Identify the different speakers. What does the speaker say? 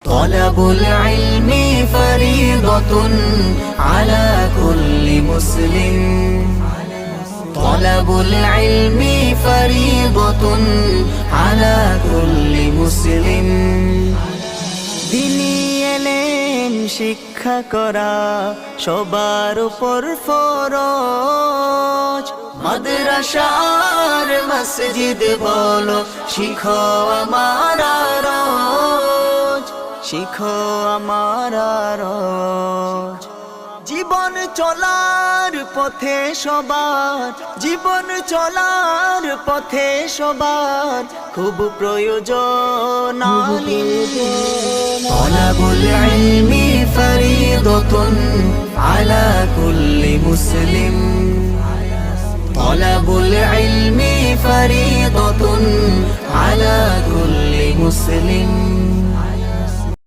Speaker 1: তলাবুল ইলমি ফরিদাতুন আলা কুল্লি মুসলিম তলাবুল ইলমি ফরিদাতুন আলা কুল্লি মুসলিম দ্বীনি ইলম শিক্ষা করা সবার উপর ফরজ মাদ্রাসা আর মসজিদ বলো শিখো আমার রোজ শিখো আমার রোজ জীবন চলার পথে সবার জীবন চলার পথে সবার খুব প্রয়োজন তলাবুল ইলমি ফরিদাতুন আলা কুল্লি মুসলিম তলাবুল ইলমি ফরিদাতুন আলা কুল্লি মুসলিম